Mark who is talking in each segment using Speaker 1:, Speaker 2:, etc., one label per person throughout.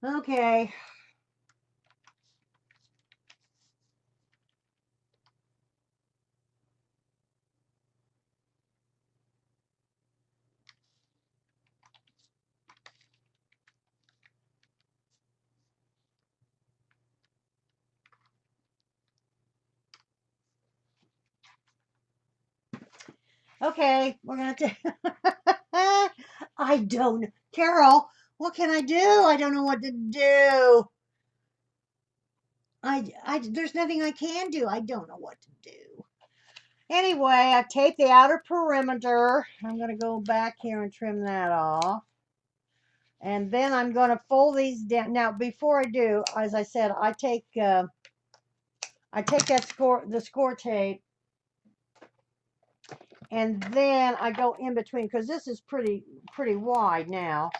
Speaker 1: Okay. Okay, we're gonna take. I don't, Carol. What can I do? I don't know what to do. There's nothing I can do. I don't know what to do. Anyway, I've taped the outer perimeter. I'm gonna go back here and trim that off, and then I'm gonna fold these down. Now, before I do, as I said, I take the score tape, and then I go in between because this is pretty wide now.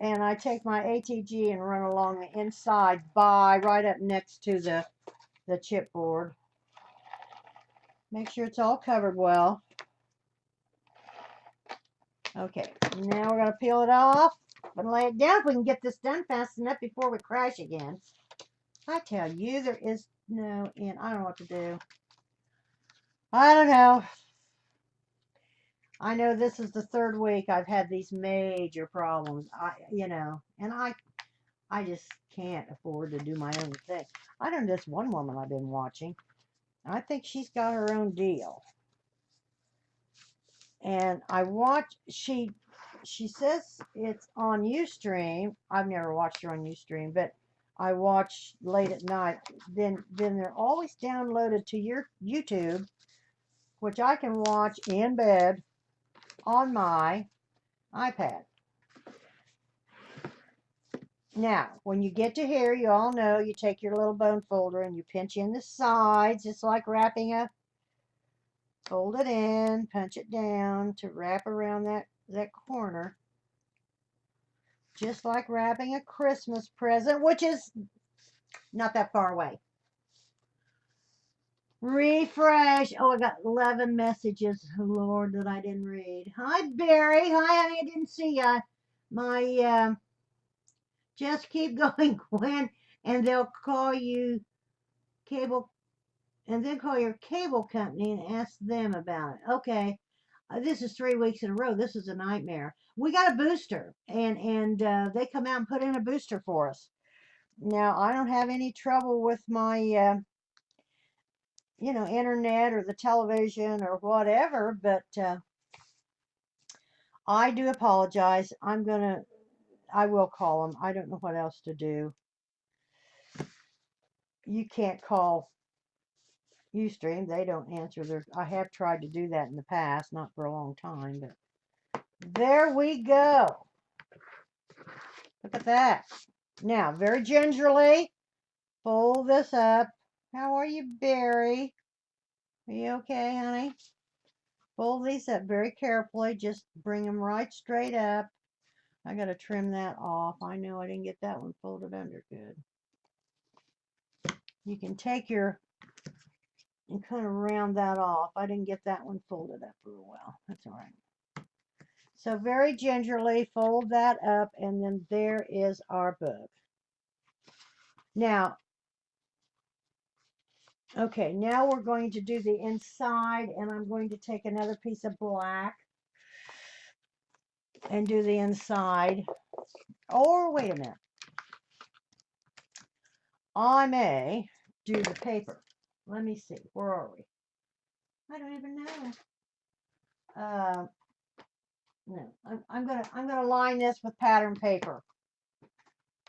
Speaker 1: And I take my ATG and run along the inside by right up next to the chipboard. Make sure it's all covered well. Okay, now we're going to peel it off and lay it down if we can get this done fast enough before we crash again. I tell you, there is no end. I don't know what to do. I don't know. I know this is the third week I've had these major problems. And I just can't afford to do my own thing. I know this one woman I've been watching. I think she's got her own deal. And I watch she says it's on Ustream. I've never watched her on Ustream, but I watch late at night. Then they're always downloaded to your YouTube, which I can watch in bed on my iPad. Now, when you get to here, you all know you take your little bone folder and you pinch in the sides, just like wrapping fold it in, punch it down to wrap around that corner. Just like wrapping a Christmas present, which is not that far away. Refresh. Oh, I got 11 messages, Lord, that I didn't read. Hi, Barry. Hi, honey. I didn't see ya. My, just keep going, Gwen, and they'll call you cable, and then call your cable company and ask them about it. Okay. This is 3 weeks in a row. This is a nightmare. We got a booster, and they come out and put in a booster for us. Now, I don't have any trouble with my, internet or the television or whatever, but I do apologize. I will call them. I don't know what else to do. You can't call Ustream. They don't answer I have tried to do that in the past, not for a long time, but there we go. Look at that. Now, very gingerly, fold this up. How are you, Barry? Are you okay, honey? Fold these up very carefully. Just bring them right straight up. I got to trim that off. I know I didn't get that one folded under good. You can take and kind of round that off. I didn't get that one folded up real well. That's all right. So very gingerly fold that up, and then there is our book. Now, okay, now we're going to do the inside, and I'm going to take another piece of black and do the inside. Or wait a minute. I may do the paper. Let me see. Where are we? I don't even know. No, I'm gonna line this with pattern paper.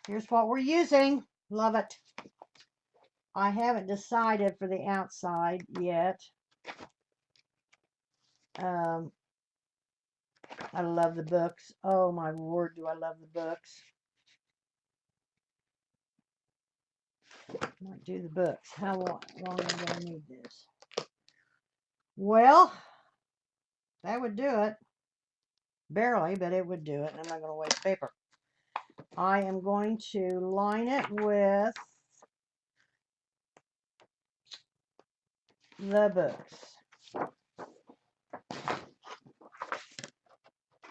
Speaker 1: Here's what we're using. Love it. I haven't decided for the outside yet. Um, I love the books. Oh my word, do I love the books. Might do the books. How long am I gonna need this? Well, that would do it. Barely, but it would do it. I'm not gonna waste paper. I am going to line it with the books.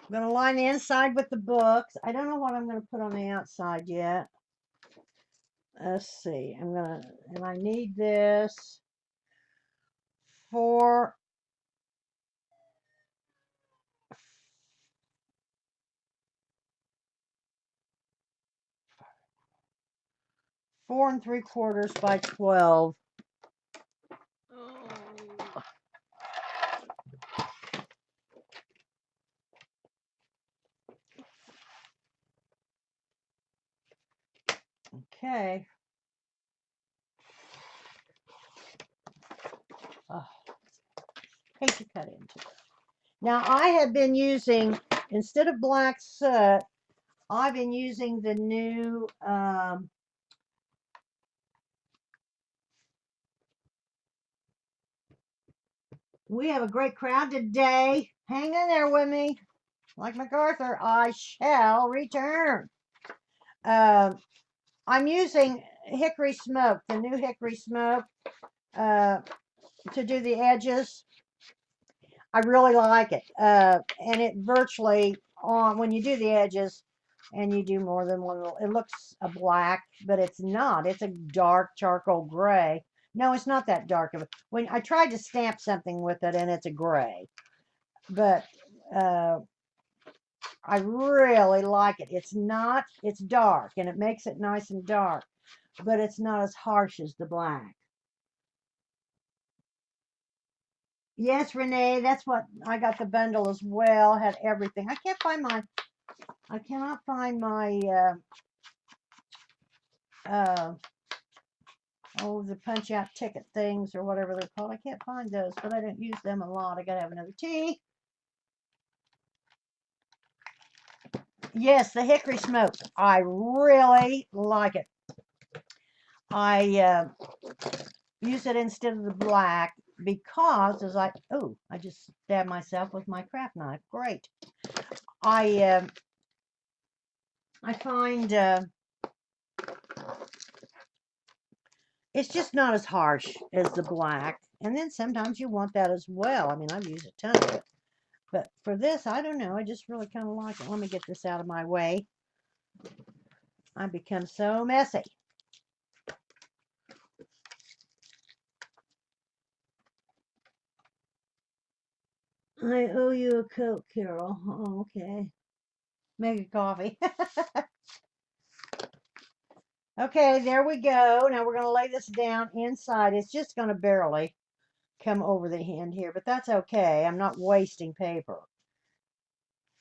Speaker 1: I'm going to line the inside with the books. I don't know what I'm going to put on the outside yet. Let's see. And I need this for 4 3/4 by 12. Okay. Oh, hate to cut into it. Now I have been using, instead of black soot, I've been using the new we have a great crowd today. Hang in there with me. Like MacArthur, I shall return. I'm using hickory smoke, the new hickory smoke, to do the edges. I really like it. And it virtually, on when you do the edges and you do more than one, it looks a black, but it's not. It's a dark charcoal gray. No, it's not that dark of it. When I tried to stamp something with it, and it's a gray, but I really like it. It's dark, and it makes it nice and dark, but it's not as harsh as the black. Yes, Renee, that's what I got, the bundle as well. Had everything. I cannot find my the punch out ticket things or whatever they're called. I can't find those, but I don't use them a lot. I gotta have another tea. Yes, the hickory smoke. I really like it. I use it instead of the black because I just stabbed myself with my craft knife. Great. I find it's just not as harsh as the black. And then sometimes you want that as well. I mean, I've used a ton of it. But for this, I don't know. I just really kind of like it. Let me get this out of my way. I become so messy. I owe you a Coke, Carol. Oh, okay. Make a coffee. Okay, there we go. Now we're going to lay this down inside. It's just going to barely come over the end here, but that's okay. I'm not wasting paper.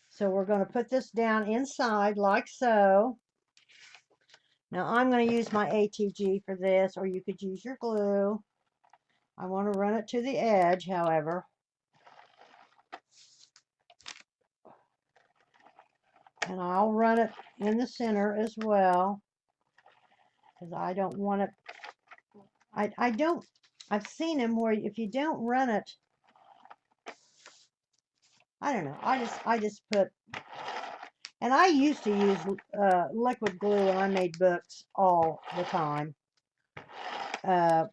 Speaker 1: So we're going to put this down inside like so. Now I'm going to use my ATG for this, or you could use your glue. I want to run it to the edge, however. And I'll run it in the center as well, because I don't want it. I've seen them where if you don't run it, I don't know. I just put, and I used to use liquid glue when I made books all the time. I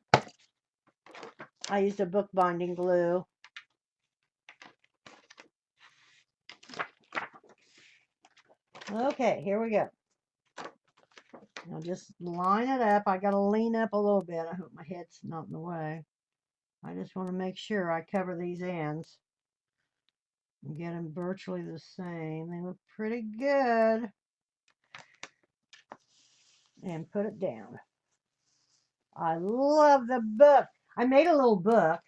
Speaker 1: used a bookbinding glue. Okay, here we go. I'll just line it up. I got to lean up a little bit. I hope my head's not in the way. I just want to make sure I cover these ends and get them virtually the same. They look pretty good. And put it down. I love the book. I made a little book.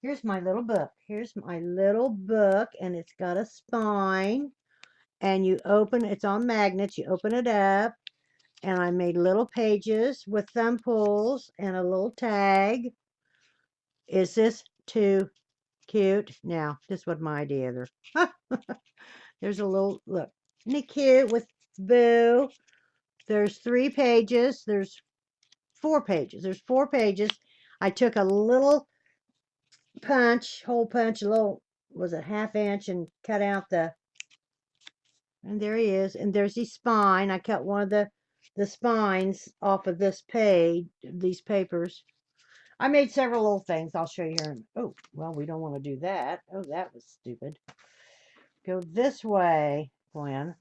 Speaker 1: Here's my little book. Here's my little book, and it's got a spine. And you open, it's on magnets. You open it up, and I made little pages with thumb pulls and a little tag. Is this too cute? Now, this was my idea. There's a little, look, isn't it cute with Boo? There's 3 pages. There's 4 pages. There's 4 pages. I took a little hole punch, a little, was it 1/2 inch, and cut out and there he is. And there's his spine. I cut one of the spines off of this page, these papers. I made several little things. I'll show you here. Oh, well, we don't want to do that. Oh, that was stupid. go this way, Gwen.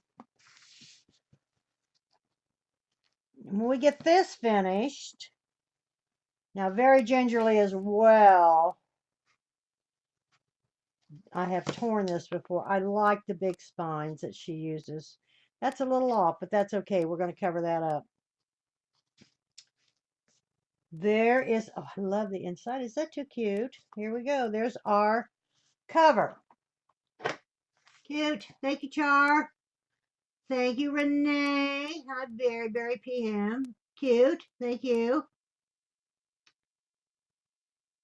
Speaker 1: And when we get this finished, now very gingerly as well, I have torn this before. I like the big spines that she uses. That's a little off, but that's okay. We're going to cover that up. There is, oh, I love the inside. Is that too cute? Here we go. There's our cover. Cute. Thank you, Char. Thank you, Renee. Hi, Berry PM. Cute. Thank you.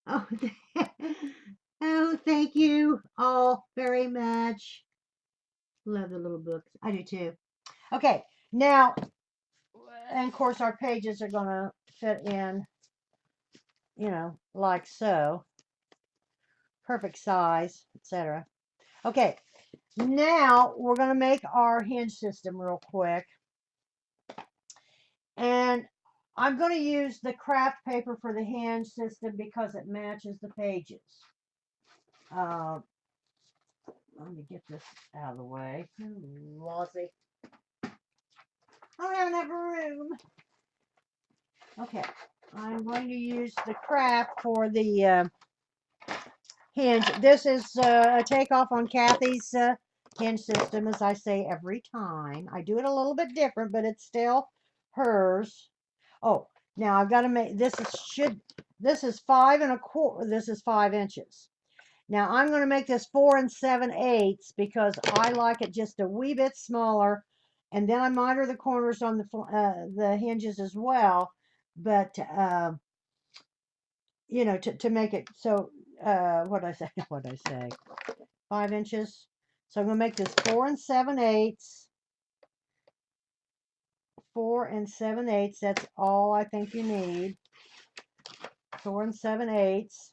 Speaker 1: Oh, oh, thank you all very much. Love the little books. I do too. Okay, now, and of course, our pages are going to fit in, you know, like so. Perfect size, etc. Okay, now we're going to make our hinge system real quick. And I'm going to use the craft paper for the hinge system because it matches the pages. Let me get this out of the way. Lousy. I don't have enough room. Okay, I'm going to use the craft for the hinge. This is a takeoff on Kathy's hinge system, as I say every time. I do it a little bit different, but it's still hers. Oh, now I've got to make this is 5 1/4. This is 5 inches. Now I'm going to make this 4 7/8 because I like it just a wee bit smaller, and then I miter the corners on the hinges as well. But you know, to make it so. What did I say? What did I say? 5 inches. So I'm going to make this 4 7/8. 4 7/8. That's all I think you need. 4 7/8.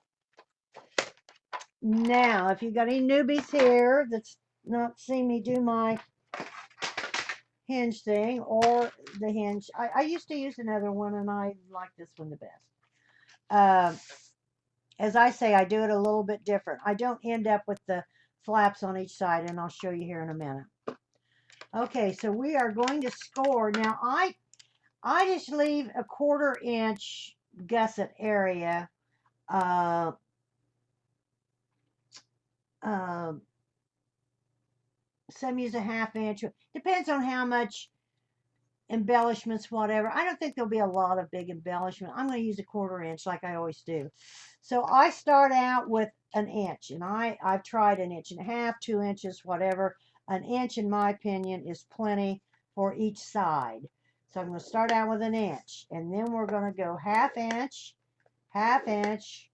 Speaker 1: Now, if you've got any newbies here that's not seen me do my hinge thing or the hinge, I used to use another one and I like this one the best. As I say, I do it a little bit different. I don't end up with the flaps on each side, and I'll show you here in a minute. Okay, so we are going to score. Now, I just leave a 1/4 inch gusset area. Some use a 1/2 inch. Depends on how much embellishments, whatever. I don't think there'll be a lot of big embellishment. I'm going to use a 1/4 inch like I always do. So I start out with an inch, and I've tried 1 1/2 inches, 2 inches, whatever. 1 inch, in my opinion, is plenty for each side. So I'm going to start out with 1 inch, and then we're going to go 1/2 inch, 1/2 inch.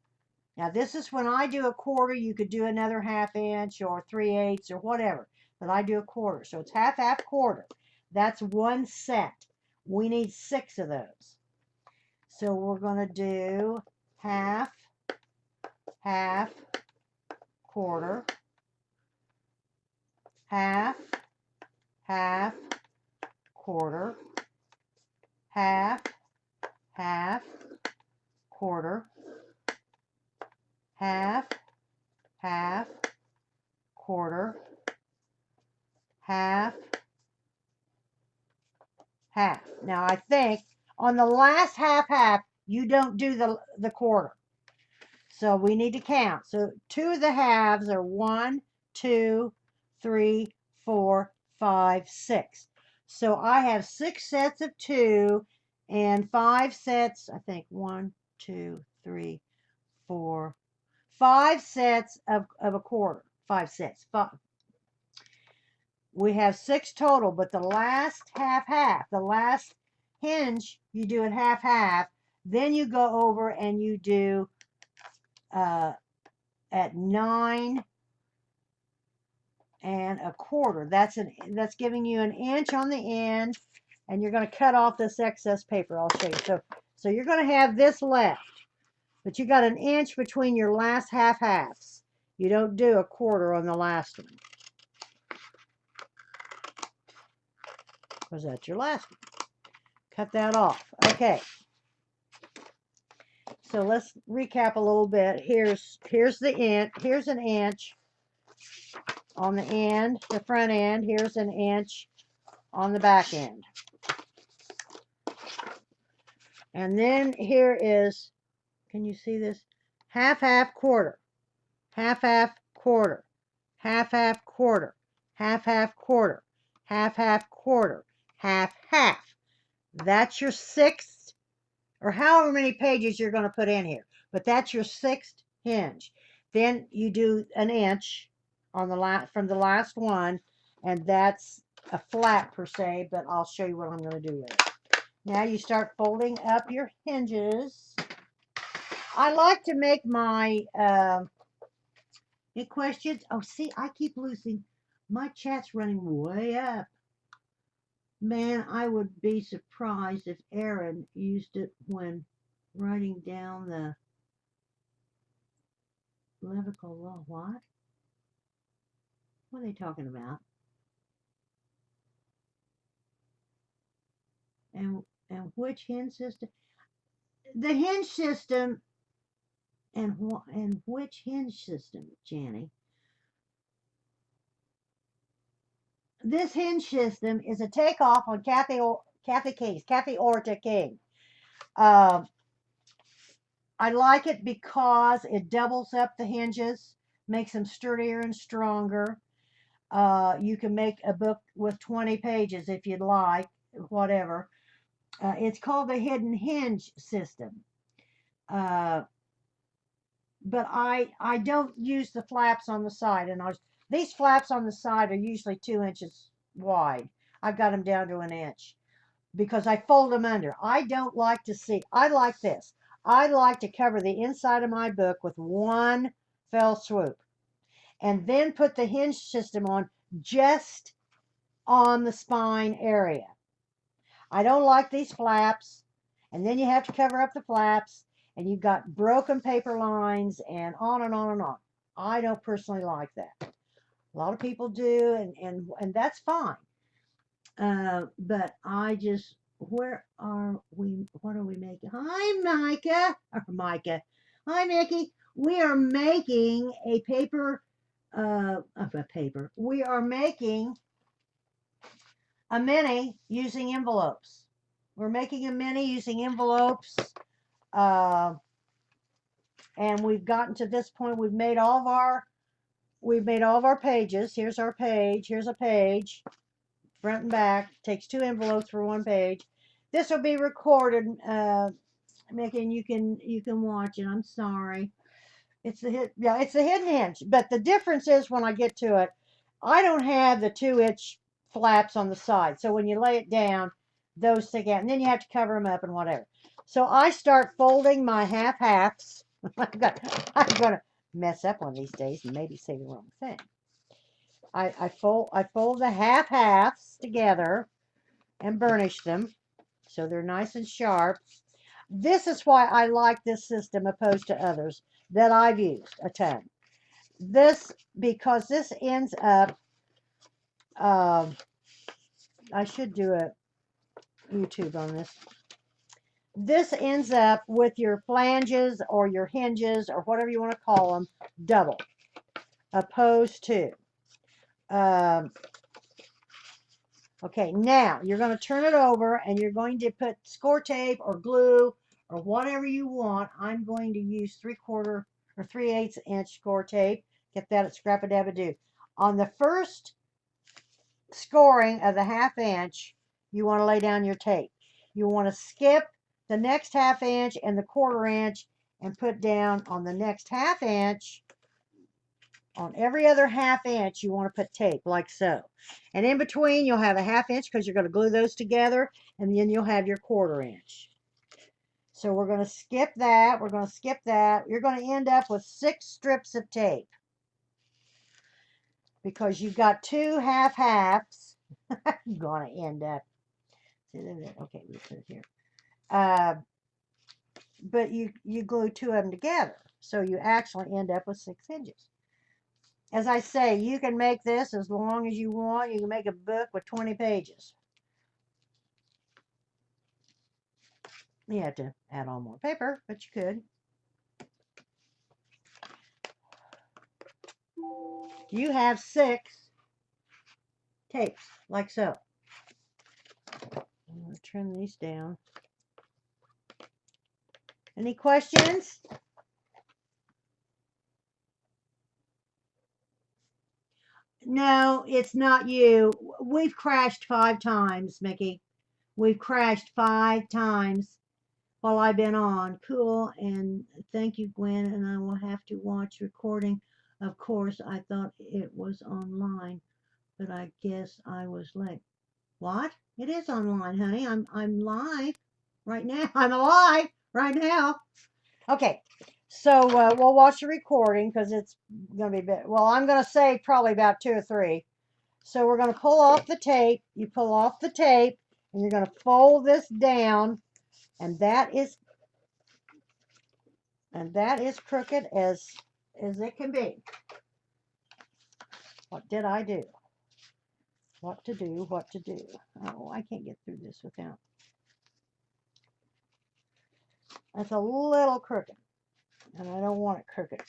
Speaker 1: Now this is when I do a 1/4. You could do another 1/2 inch or 3/8 or whatever, but I do a 1/4. So it's 1/2, 1/2, 1/4. That's one set. We need 6 of those. So we're going to do 1/2, 1/2, 1/4, 1/2, 1/2, 1/4, 1/2, 1/2, 1/4, 1/2, 1/2, 1/4, 1/2, 1/2. Now I think on the last 1/2, 1/2, you don't do the 1/4. So we need to count. So 2 of the halves are 1, 2, 3, 4, 5, 6. So I have 6 sets of 2 and 5 sets, I think 1, 2, 3, 4, 5 sets of a 1/4. 5 sets. 5. We have 6 total, but the last 1/2, 1/2, the last hinge, you do it 1/2, 1/2. Then you go over and you do at 9 1/4. That's giving you 1 inch on the end, and you're going to cut off this excess paper. I'll show you. So you're going to have this left, but you got 1 inch between your last 1/2 halves. You don't do a 1/4 on the last one, because that's your last one. Cut that off. Okay. So let's recap a little bit. Here's the inch. Here's 1 inch. on the end, the front end. Here's an inch on the back end. And then here is, can you see this? Half, half, quarter. Half, half, quarter. Half, half, quarter. Half, half, quarter. Half, half, quarter. Half, half. That's your sixth, or however many pages you're going to put in here. But that's your sixth hinge. Then you do an inch on the from the last one, and that's a flat per se, but I'll show you what I'm going to do later. Now you start folding up your hinges. I like to make my questions. Oh, see, I keep losing. My chat's running way up. Man, I would be surprised if Aaron used it when writing down the Levitical law. What? What are they talking about? And which hinge system? The hinge system. And which hinge system, Janny? This hinge system is a takeoff on Kathy Orta King. I like it because it doubles up the hinges, makes them sturdier and stronger. You can make a book with 20 pages if you'd like, whatever. It's called the hidden hinge system. But I don't use the flaps on the side, and these flaps on the side are usually 2 inches wide. I've got them down to an inch because I fold them under. I don't like to see. I like this. I like to cover the inside of my book with one fell swoop, and then put the hinge system on just on the spine area. I don't like these flaps, and then you have to cover up the flaps, and you've got broken paper lines, and on and on and on. I don't personally like that. A lot of people do, and that's fine. But I just, where are we? What are we making? Hi, Micah. Or Micah. Hi, Mickey. We are making a paper. We are making a mini using envelopes. We're making a mini using envelopes. And we've gotten to this point. We've made all of our pages. Here's our page. Here's a page, front and back. Takes 2 envelopes for 1 page. This will be recorded, Mickey, and you can watch it. I'm sorry. It's the hidden hinge. But the difference is when I get to it, I don't have the 2-inch flaps on the side. So when you lay it down, those stick out, and then you have to cover them up and whatever. So I start folding my half-halves. I'm gonna mess up one of these days and maybe say the wrong thing. I fold the half-halves together and burnish them so they're nice and sharp. This is why I like this system opposed to others that I've used a ton. Because this ends up, I should do a YouTube on this. This ends up with your flanges or your hinges or whatever you want to call them double, opposed to. Okay, now you're going to turn it over and you're going to put score tape or glue or whatever you want. I'm going to use 3/4 or 3/8 inch score tape. Get that at Scrap-A-Dab-A-Doo. On the first scoring of the 1/2 inch, you want to lay down your tape. You want to skip the next 1/2 inch and the 1/4 inch and put down on the next 1/2 inch. On every other 1/2 inch, you want to put tape like so. And in between, you'll have a 1/2 inch because you're going to glue those together, and then you'll have your 1/4 inch. So we're going to skip that. We're going to skip that. You're going to end up with 6 strips of tape because you've got 2 half-halves. You're going to end up. Okay, we put it here. But you glue 2 of them together, so you actually end up with 6 hinges. As I say, you can make this as long as you want. You can make a book with 20 pages. You have to add on more paper, but you could. You have 6 tapes, like so. I'm going to trim these down. Any questions? No, it's not you. We've crashed 5 times, Mickey. We've crashed 5 times while I've been on. Cool. And thank you, Gwen. And I will have to watch recording. Of course, I thought it was online, but I guess I was late. What? It is online, honey. I'm live right now. I'm alive right now. Okay. So we'll watch the recording because it's going to be well, I'm going to say probably about 2 or 3. So we're going to pull off the tape. You pull off the tape and you're going to fold this down, and that is crooked as it can be. What did I do? What to do? What to do? Oh, I can't get through this without. That's a little crooked, and I don't want it crooked.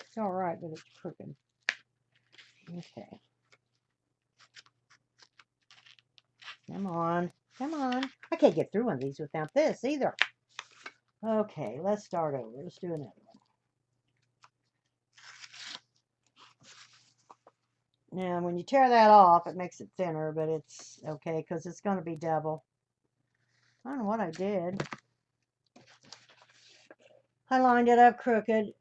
Speaker 1: It's all right, but it's crooked. Okay. Come on. Come on. I can't get through one of these without this either. Okay, let's start over. Let's do another one. Now, when you tear that off, it makes it thinner, but it's okay because it's going to be double. I don't know what I did. I lined it up crooked.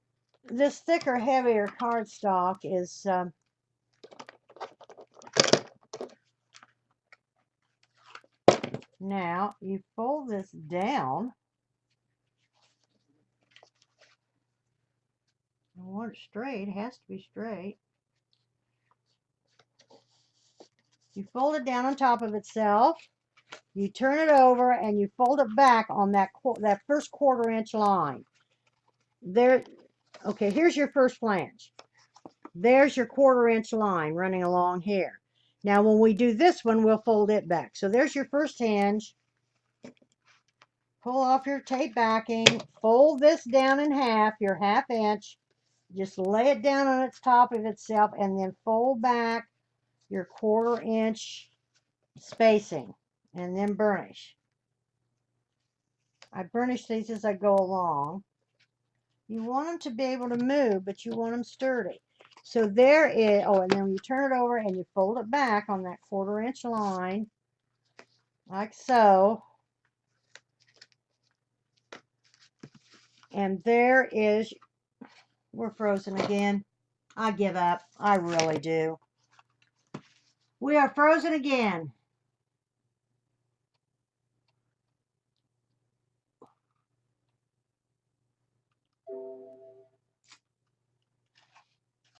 Speaker 1: This thicker, heavier cardstock is now you fold this down. I want it straight. It has to be straight. You fold it down on top of itself. You turn it over and you fold it back on that first 1/4 inch line. There. Okay, here's your first flange. There's your 1/4 inch line running along here. Now, when we do this one, we'll fold it back. So there's your first hinge. Pull off your tape backing. Fold this down in half, your 1/2 inch. Just lay it down on its top of itself and then fold back your 1/4 inch spacing and then burnish. I burnish these as I go along. You want them to be able to move, but you want them sturdy. So there is, oh, and then you turn it over and you fold it back on that 1/4 inch line, like so. And there is, we're frozen again. I give up. I really do. We are frozen again.